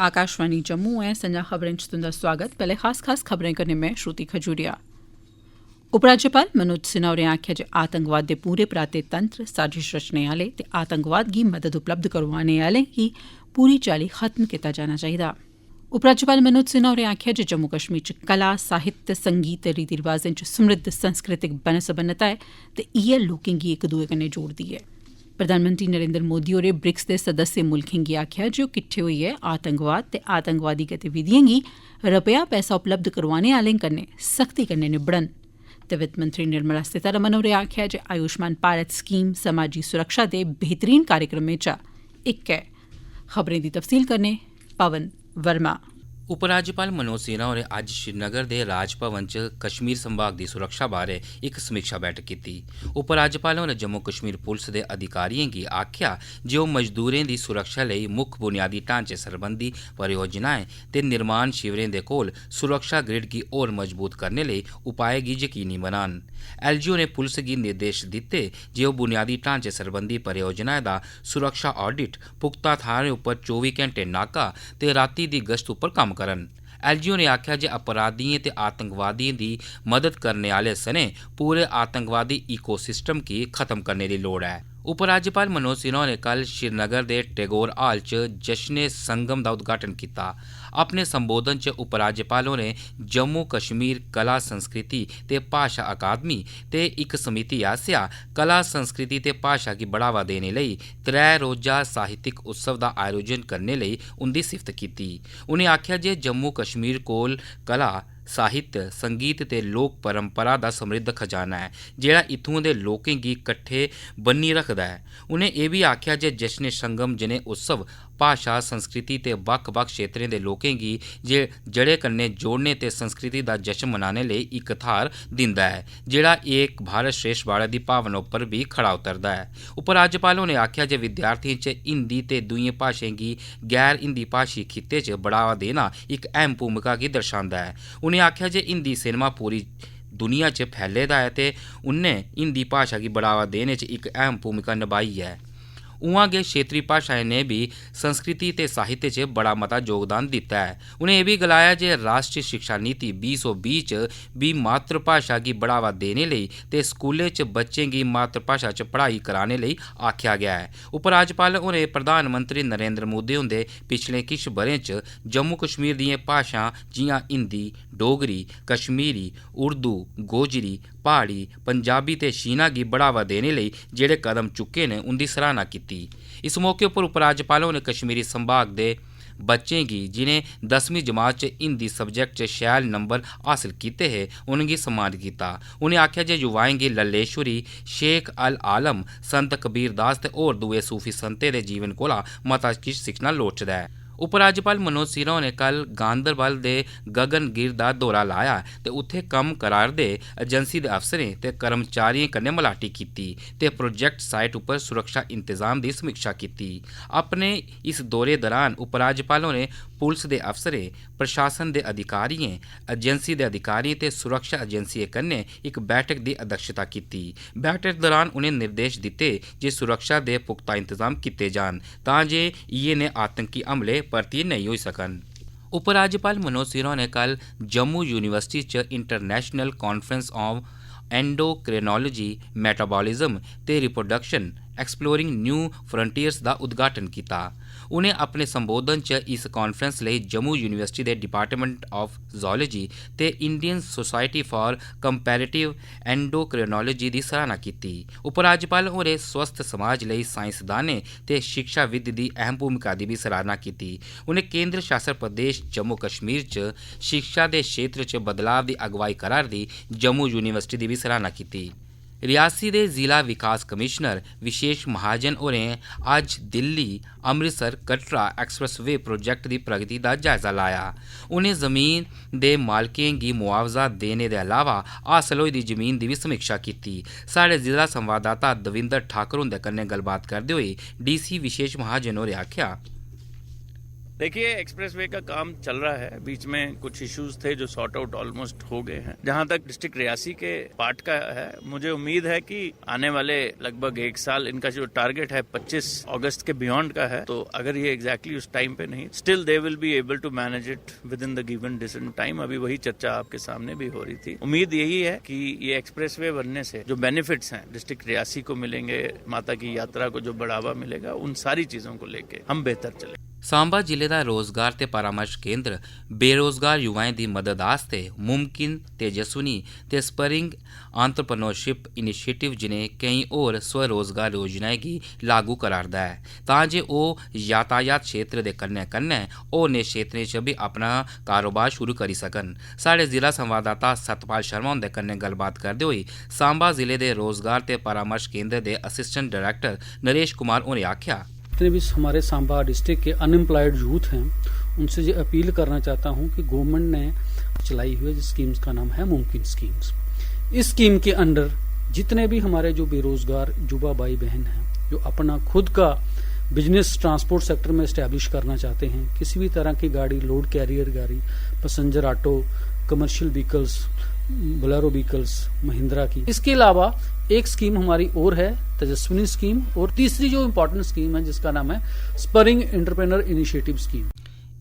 आकाशवाणी जम्मू ऐ संजा खबरें च तुंदा स्वागत। पैह्ले खास खबरें कन्नै में श्रुति खजूरिया। उपराज्यपाल मनोज सिन्हा होरें आखेआ जे आतंकवाद दे पूरे पराते तंत्र, साजिश रचने आले ते आतंकवाद गी मदद उपलब्ध करोआने आलें गी पूरी चाल्ली खत्म कीता जाना चाहिदा। उपराज्यपाल मनोज सिन्हा होरें आखेआ जे जम्मू कश्मीर च कला, साहित्य, संगीत ते रीति रिवाजें च समृद्ध सांस्कृतिक बनसबनता ऐ ते इयै लोकें गी इक दुए कन्नै जोड़दी ऐ। प्रधानमंत्री नरेंद्र मोदी होरें ब्रिक्स दे सदस्य मुल्खें गी आखेआ जे ओह् किट्ठे होइयै आतंकवाद ते आतंकवादी गतिविधिएं गी रपेआ पैसा उपलब्ध करोआने आलें कन्नै सख्ती कन्नै निब्बड़न। ते वित्त मंत्री निर्मला सीतारमण होरें आखेआ जे आयुष्मान भारत स्कीम समाजी सुरक्षा दे बेहतरीन कार्यक्रमें चा इक ऐ। खबरें दी तफसील कन्नै पवन वर्मा। उपराज्यपाल मनोज सिन्हा होरें अज्ज श्रीनगर दे राजभवन च कश्मीर संभाग दी सुरक्षा बारै इक समीक्षा बैठक कीती। उपराज्यपाल होरें जम्मू कश्मीर पुलस दे अधिकारिएं गी आखेआ जे ओह् मजदूरें दी सुरक्षा लेई मुक्ख बुनियादी ढांचे सरबंधी परियोजनाएं ते निर्माण शिविरें दे कोल सुरक्षा ग्रिड गी होर मजबूत करने लेई उपाएं गी यकीनी बनान। एलजी होरें पुलस गी निर्देश दित्ते जे ओह् बुनियादी ढांचे सरबंधी परियोजनाएं दा सुरक्षा ऑडिट, पुख्ता थाह्रें उप्पर 24 घैंटे नाका ते रातीं दी गश्त उप्पर कम्म करन। एलजी होरें आखेआ जे अपराधिएं ते आतंकवादिएं दी मदद करने आह्ले सने पूरे आतंकवादी इकोसिस्टम गी खत्म करने दी लोड़ ऐ। उपराज्यपाल मनोज सिन्हा होरें कल श्रीनगर दे टैगोर हाल च जश्ने संगम दा उद्घाटन कीता। अपने संबोधन च उपराज्यपाल होरें जम्मू कश्मीर कला संस्कृति ते भाशा अकादमी ते इक समिति आसेआ कला संस्कृति ते भाशा गी बढ़ावा देने लेई 3 रोजा साहित्यक उत्सव दा आयोजन करने लेई उंदी सिफत कीती। उ'नें आखेआ जे जम्मू कश्मीर कोल कला, साहित्य, संगीत ते लोक परंपरा दा समृद्ध खजाना ऐ जेह्ड़ा इत्थुआं दे लोकें गी किट्ठे बन्नी रखदा ऐ। उ'नें एह् बी आखेआ जे जश्ने संगम जनेह् उत्सव भाशा, संस्कृति ते बक्ख-बक्ख क्षेत्रें दे लोकें गी जड़ें कन्नै जोड़ने ते संस्कृति दा जश्न मनाने लेई इक थाह्र दिंदा ऐ जेह्ड़ा एक भारत श्रेष्ठ भारत दी भावना उप्पर बी खरा उतरदा ऐ। उपराज्यपाल होरें आखेआ जे विद्यार्थियें च हिंदी ते दूइयें भाशाएं गी गैर हिंदी भाशी खित्ते च बढ़ावा देना इक अहम भूमिका गी दर्शांदा ऐ। उ'नें आखेआ जे हिंदी सिनेमा पूरी दुनिया च फैले दा ऐ ते उ'न्नै हिंदी भाशा गी बढ़ावा देने च इक अहम भूमिका नभाई ऐ। उ'आं गै क्षेत्रीय भाशाएं ने बी संस्कृति ते साहित्य च बड़ा मता योगदान दित्ता ऐ। उ'नें एह् बी गलाया जे राश्ट्री शिक्षा नीति 2020 च बी मातृ भाशा गी बढ़ावा देने लेई ते स्कूलें च बच्चें गी मातृ भाशा च पढ़ाई कराने लेई आखेआ गेआ ऐ। उपराज्यपाल होरें प्रधानमंत्री नरेंद्र मोदी हुंदे पिछले किश ब'रें च जम्मू कश्मीर दियें भाशां जि'यां हिंदी, डोगरी, कश्मीरी, उर्दू, गोजरी, प्हाड़ी, पंजाबी ते शीना गी बढ़ावा देने लेई जेह्ड़े कदम चुक्के न उंदी सराह्ना कीती। इस मौके उप्पर उपराज्यपाल होरें कश्मीरी संभाग दे बच्चें गी जिनें 10वीं जमात च हिंदी सब्जैक्ट च शैल नंबर हासल कीते हे उनेंगी सम्मानित कीता। उ'नें आखेआ जे युवाएं गी लल्लेश्वरी, शेख अल आलम, संत कबीर दास ते होर दुए सूफी संतें दे जीवन कोला मता किश सिक्खना लोड़चदा ऐ। उपराज्यपाल मनोज सिन्हा होरें कल गांदरबल दे गगनगिर दा दौरा लाया ते उत्थै कम्म करा'रदे एजेंसी दे अफसरें ते कर्मचारियें कन्नै मलाटी कीती ते प्रोजेक्ट साइट उप्पर सुरक्षा इंतजाम दी समीक्षा कीती। अपने इस दौरे दौरान उपराज्यपाल होरें पुलस दे अफसरें, प्रशासन दे अधिकारियें, एजेंसी दे अधिकारियें ते सुरक्षा एजेंसियें कन्नै इक बैठक दी अध्यक्षता कीती। बैठक दौरान उ'नें निर्देश दित्ते जे सुरक्षा दे पुख्ता इंतजाम कीते जान तां जे इ'यै नेह् आतंकी हमले परतियै नेईं होई सकन। उपराज्यपाल मनोज सिन्हा होरें कल जम्मू यूनिवर्सिटी च international conference on endocrinology, metabolism ते रिप्रोडक्शन एक्सप्लोरिंग न्यू फ्रंटियर्स दा उद्घाटन कीता। उ'नें अपने संबोधन च इस कांफ्रेंस लेई जम्मू यूनिवर्सिटी दे डिपार्टमेंट ऑफ जूलॉजी ते Indian society for comparative endocrinology दी सराह्ना कीती। उपराज्यपाल होरें स्वस्थ समाज लेई साइंसदानें ते शिक्षाविद दी अहम भूमिका दी बी सराह्ना कीती। उ'नें केंद्र शासत प्रदेश जम्मू कश्मीर च शिक्षा दे क्षेत्र च बदलाव दी अगुवाई करा'रदी जम्मू यूनिवर्सिटी दी बी सराह्ना कीती। रियासी दे जिला विकास कमिशनर विशेष महाजन होरें अज्ज दिल्ली अमृतसर कटरा एक्सप्रेसवे प्रोजेक्ट दी प्रगति दा जायजा लाया। उ'नें जमीन दे मालकें गी मुआवजा देने दे अलावा हासल होई दी जमीन दी बी समीक्षा कीती। साढ़े जिला संवाददाता दविंदर ठाकुर हुंदे कन्नै गल्लबात करदे होई डीसी विशेष महाजन होरें आखेआ देखिए, एक्सप्रेसवे का काम चल रहा है। बीच में कुछ इश्यूज थे जो सॉर्ट आउट ऑलमोस्ट हो गए हैं। जहां तक डिस्ट्रिक्ट रियासी के पार्ट का है, मुझे उम्मीद है कि आने वाले लगभग 1 साल इनका जो टारगेट है 25 अगस्त के बियॉन्ड का है, तो अगर ये एग्जैक्टली उस टाइम पे नहीं, still they will be able to manage it within the given decent time. अभी वही चर्चा आपके सामने भी हो रही थी। उम्मीद यही है कि ये एक्सप्रेसवे बनने से जो बेनिफिट्स हैं डिस्ट्रिक्ट रियासी को मिलेंगे, माता की यात्रा को जो बढ़ावा मिलेगा, उन सारी चीजों को लेके हम बेहतर चलें। सांबा जिले ਦਾ ਰੋਜ਼ਗਾਰ ਤੇ ਪਰਾਮਰਸ਼ ਕੇਂਦਰ ਬੇਰੋਜ਼ਗਾਰ ਯੁਵਾਵਾਂ ਦੀ ਮਦਦ ਵਾਸਤੇ ਮੁਮਕਿਨ ਤੇਜਸਵਨੀ ਤੇ ਸਪਰਿੰਗ ਆਂਟਰਪ੍ਰੀਨਿਓਰਸ਼ਿਪ ਇਨੀਸ਼ੀਏਟਿਵ ਜਿਨੇ ਕਈ ਹੋਰ ਸਵਰੋਜ਼ਗਾਰ ਯੋਜਨਾएं गी लागू करारदा है तां जे ओह यातायात क्षेत्र दे कन्नै होरनें क्षेत्रें च भी अपना कारोबार शुरू करी सकन। साढ़े जिला संवाददाता सतपाल शर्मा हुंदे कन्नै गल्लबात करदे होई सांबा जिले दे रोजगार ते परामर्श केंद्र दे असिस्टेंट डायरेक्टर नरेश कुमार होरें आख्या, जितने भी हमारे सांबा डिस्ट्रिक्ट के अनएम्प्लॉयड यूथ हैं उनसे ये अपील करना चाहता हूं कि गवर्नमेंट ने चलाई हुई स्कीम्स का नाम है मुमकिन स्कीम्स। इस स्कीम के अंडर जितने भी हमारे जो बेरोजगार युवा भाई बहन हैं जो अपना खुद का बिजनेस ट्रांसपोर्ट सेक्टर में इस्टेब्लिश करना चाहते हैं, किसी भी तरह की गाड़ी, लोड कैरियर गाड़ी, passenger auto, commercial vehicles, Bolero vehicles, Mahindra की। इसके अलावा एक स्कीम हमारी और है तेजस्विनी स्कीम, और तीसरी जो इम्पोर्टेंट स्कीम है जिसका नाम है स्परिंग एंटरप्रेन्योर इनिशिएटिव स्कीम।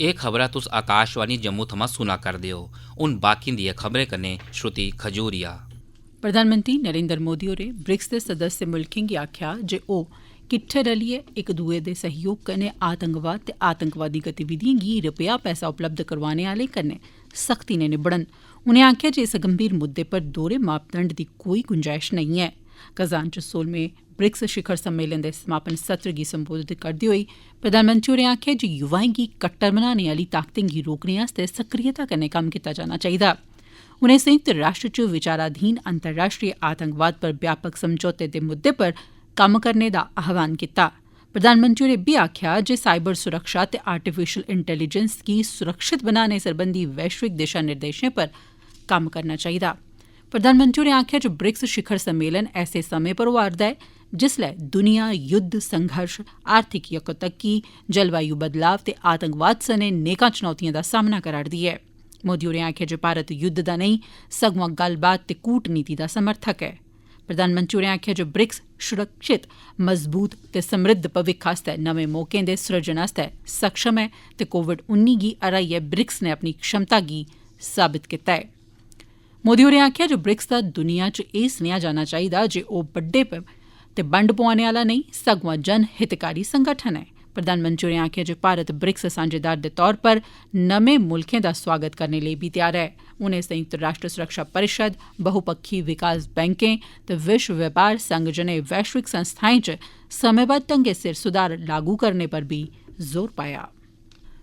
ਇਹ ਖਬਰਾਂ तुस आकाशवाणी जम्मू थमां सुना करदे हो। हुन बाकी दियां खबरें कन्नै श्रुति खजूरिया। प्रधानमंत्री नरेंद्र मोदी होरें ब्रिक्स दे सदस्य मुल्खें गी आखेआ जे ओह किट्ठे रलियै इक दूए दे सहयोग कन्नै आतंकवाद ते आतंकवादी गतिविधियें गी रपेआ पैसा उपलब्ध करवाने आह्ले कन्नै सख्ती ने निबड़न। उनें आखेआ जे इस गंभीर मुद्दे पर दोहरे मापदंड दी कोई गुंजाइश नहीं ऐ। कजान च 16वें ब्रिक्स शिखर सम्मेलन दे समापन सत्र गी संबोधित करदे होई प्रधानमंत्री होरें आखेआ जे युवाएं गी कट्टर बनाने आह्ली ताकतें गी रोकने आस्तै सक्रियता कन्नै कम्म कीता जाना चाहिदा। उनें संयुक्त राष्ट्र च विचाराधीन अंतर्राष्ट्रीय आतंकवाद पर व्यापक समझौते दे मुद्दे पर कम्म करने दा आह्वान कीता। प्रधानमंत्री होरें बी आखेआ जे साइबर सुरक्षा ते आर्टिफिशियल इंटेलीजेंस गी सुरक्षित बनाने सरबंधी वैश्विक दिशा निर्देशें पर कम्म करना चाहिदा। प्रधानमंत्री होरें आखेआ जे ब्रिक्स शिखर सम्मेलन ऐसे समें पर होआ'रदा ऐ जिसलै दुनिया युद्ध, संघर्ष, आर्थिक यकोतक्की, जलवायु बदलाव ते आतंकवाद सने नेकां चुनौतियें दा सामना करा'रदी ऐ। मोदी होरें आखेआ जे भारत युद्ध दा नेईं सगुआं गल्लबात ते कूटनीति दा समर्थक ऐ। प्रधानमंत्री होरें आखेआ जे ब्रिक्स सुरक्षित, मजबूत ते समृद्ध भविक्ख आस्तै नमें मौकें दे सृजन आस्तै सक्षम ऐ ते कोविड-19 गी हराइयै ब्रिक्स ने अपनी क्षमता गी साबित कीता ऐ। मोदी होरें आखेआ जे ब्रिक्स दा दुनिया च एह् सनेहा जाना चाहिदा जे ओह् बड्डे ते बंड पोआने आह्ला नेईं सगुआं जन हितकारी संगठन ऐ। प्रधानमंत्री होरें आखेआ जे भारत ब्रिक्स सांझेदार दे तौर पर नमें मुल्खें दा स्वागत करने लेई बी त्यार ऐ। उनें संयुक्त राष्ट्र सुरक्षा परिषद, बहुपक्षी विकास बैंकें ते विश्व व्यापार संघ जनेह् वैश्विक संस्थाएं च समेंबद्ध ढंगै सिर सुधार लागू करने पर भी जोर पाया।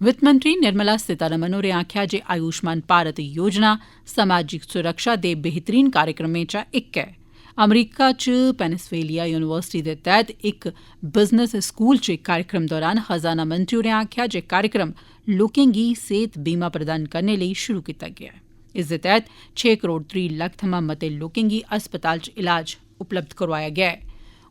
वित्त मंत्री निर्मला सीतारमण होरें आखेआ जे आयुष्मान भारत योजना समाजिक सुरक्षा दे बेहतरीन कार्यक्रमें चा इक ऐ। अमरीका च पेनिसल्वेनिया यूनिवर्सिटी दे तैह्त इक बिजनेस स्कूल च इक कार्यक्रम दौरान खजाना मंत्री होरें आखेआ जे कार्यक्रम लोकें गी सेहत बीमा प्रदान करने लेई शुरू कीता गेआ ऐ। इस दे तैह्त 6 करोड़ 30 लक्ख थमां मते लोकें गी अस्पताल च इलाज उपलब्ध करोआया गेआ ऐ।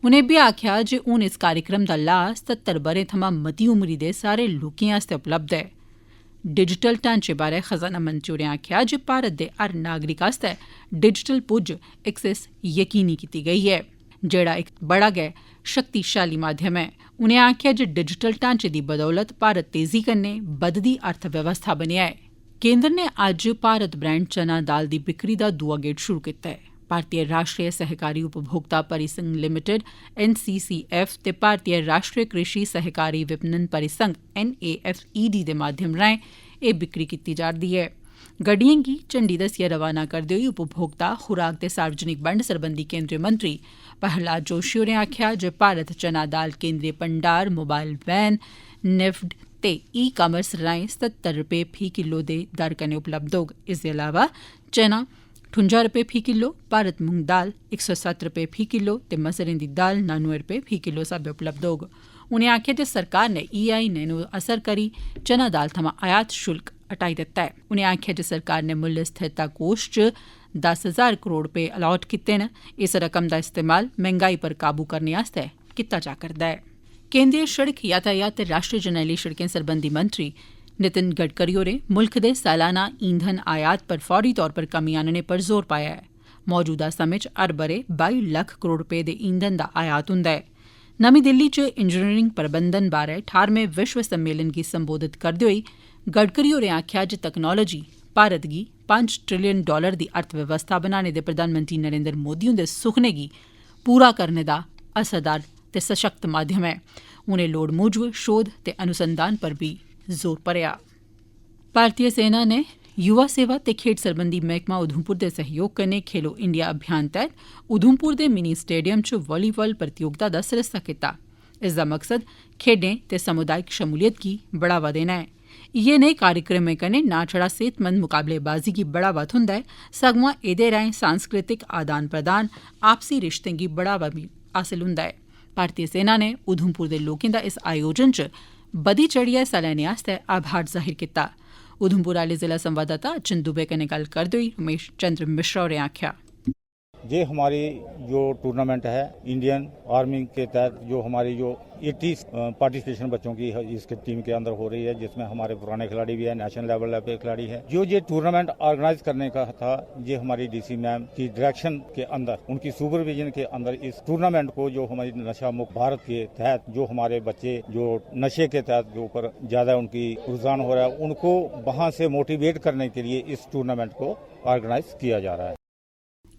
उनें बी आखेआ जे हून इस कार्यक्रम दा लाह् 77 ब'रें थमां मती उमरी दे सारे लोकें आस्तै उपलब्ध ऐ। डिजिटल ढांचे बारै खजाना मंत्री होरें आखेआ जे भारत दे हर नागरिक आस्तै डिजिटल पुज्ज एक्सेस यकीनी कीती गेई ऐ, जेह्ड़ा इक बड़ा गै शक्तिशाली माध्यम ऐ। उनें आखेआ जे डिजिटल ढांचे दी बदौलत भारत तेजी कन्नै बधदी अर्थव्यवस्था बनेआ ऐ। केंद्र ने अज्ज भारत ब्रांड चना दाल दी बिक्री दा दूआ गेड़ शुरू कीता ऐ। भारतीय राष्ट्रीय सहकारी उपभोक्ता परिसंघ लिमिटेड NCCF ते भारतीय राष्ट्रीय कृषि सहकारी विपणन परिसंघ NAFED दे माध्यम राएं एह् बिक्री कीती जा'रदी ऐ। गड्डियें गी झंडी दस्सियै रवाना करदे होई उपभोक्ता, खुराक ते सार्वजनिक बंड सरबंधी केंद्रीय मंत्री प्रहलाद जोशी होरें आखेआ जे भारत चना दाल केंद्रीय भंडार, मोबाइल वैन, नेफ्ट ते ई-कामर्स राएं 77 रपेऽ फी किलो दे दर कन्नै उपलब्ध होग। इसदे अलावा चना 58 रपेऽ फी किलो, भारत मूंग दाल 107 रपेऽ फी किलो ते मसरें दी दाल 99 रपेऽ फी किलो स्हाबै उपलब्ध होग। उनें आखेआ जे सरकार ने EI नैनो असर करी चना दाल थमां आयात शुल्क हटाई दित्ता ऐ। उनें आखेआ जे सरकार ने मुल्य स्थिरता कोष च 10,000 करोड़ रपेऽ अलाट कीते न। इस रकम दा इस्तेमाल महंगाई पर काबू करने आस्तै कीता जा करदा ऐ। केंद्रीय सड़क यातायात ते राष्ट्रीय जरनैली सड़कें सरबंधी मंत्री नितिन गडकरी होरें मुल्ख दे सालाना ईंधन आयात पर फौरी तौर पर कमी आनने पर जोर पाया ऐ। मौजूदा समें च हर ब'रे 22 लक्ख करोड़ रपे दे ईंधन दा आयात हुंदा ऐ। नमीं दिल्ली च इंजीनियरिंग प्रबंधन बारै 18वें विश्व सम्मेलन गी संबोधित करदे होई गडकरी होरें आखेआ जे तकनालोजी भारत गी $5 ट्रिलियन दी अर्थव्यवस्था बनाने दे प्रधानमंत्री नरेंद्र मोदी हुंदे सुखने गी पूरा करने दा असरदार ते सशक्त माध्यम ऐ। उनें लोड़ मूजब शोध ते अनुसंधान पर भी जोर भरेआ। भारतीय सेना ने युवा सेवा ते खेड्ड सरबंधी मैह्कमा उधमपुर दे सहयोग कन्नै खेलो इंडिया अभियान तैह्त उधमपुर दे मिनी स्टेडियम च वालीबाल प्रतियोगिता दा सरिस्ता कीता। इसदा मकसद खेड्डें ते समुदायिक शमूलियत गी बढ़ावा देना ऐ। इयै नेह् कार्यक्रमें कन्नै न छड़ा सेहतमंद मुकाबलेबाजी गी बढ़ावा थ्होंदा ऐ, सगुआं एह्दे राएं सांस्कृतिक आदान प्रदान, आपसी रिश्तें गी बढ़ावा बी हासल हुंदा ऐ। भारतीय सेना ने उधमपुर दे लोकें दा इस आयोजन च बधी चढ़ियै हिस्सा लैने आस्तै आभार जाहिर कीता। उधमपुर आह्ले जिला संवाददाता अचिन दुबे कन्नै गल्ल करदे होई रमेश चंद्र मिश्रा होरें आखेआ, ये हमारी जो टूर्नामेंट है इंडियन आर्मी के तहत जो हमारी जो 80 पार्टिसिपेशन बच्चों की इसके टीम के अंदर हो रही है, जिसमें हमारे पुराने खिलाड़ी भी है, नेशनल लेवल पे खिलाड़ी है। जो ये टूर्नामेंट ऑर्गेनाइज करने का था, ये हमारी डीसी मैम की डायरेक्शन के अंदर, उनकी सुपरविजन के अंदर इस टूर्नामेंट को जो हमारी नशा मुक्त भारत के तहत जो हमारे बच्चे जो नशे के तहत जो ऊपर ज्यादा उनकी रुझान हो रहा है, उनको वहां से मोटिवेट करने के लिए इस टूर्नामेंट को ऑर्गेनाइज किया जा रहा है।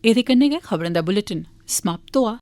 एह्दे कन्नै गै खबरें दा बुलेटिन समाप्त होआ।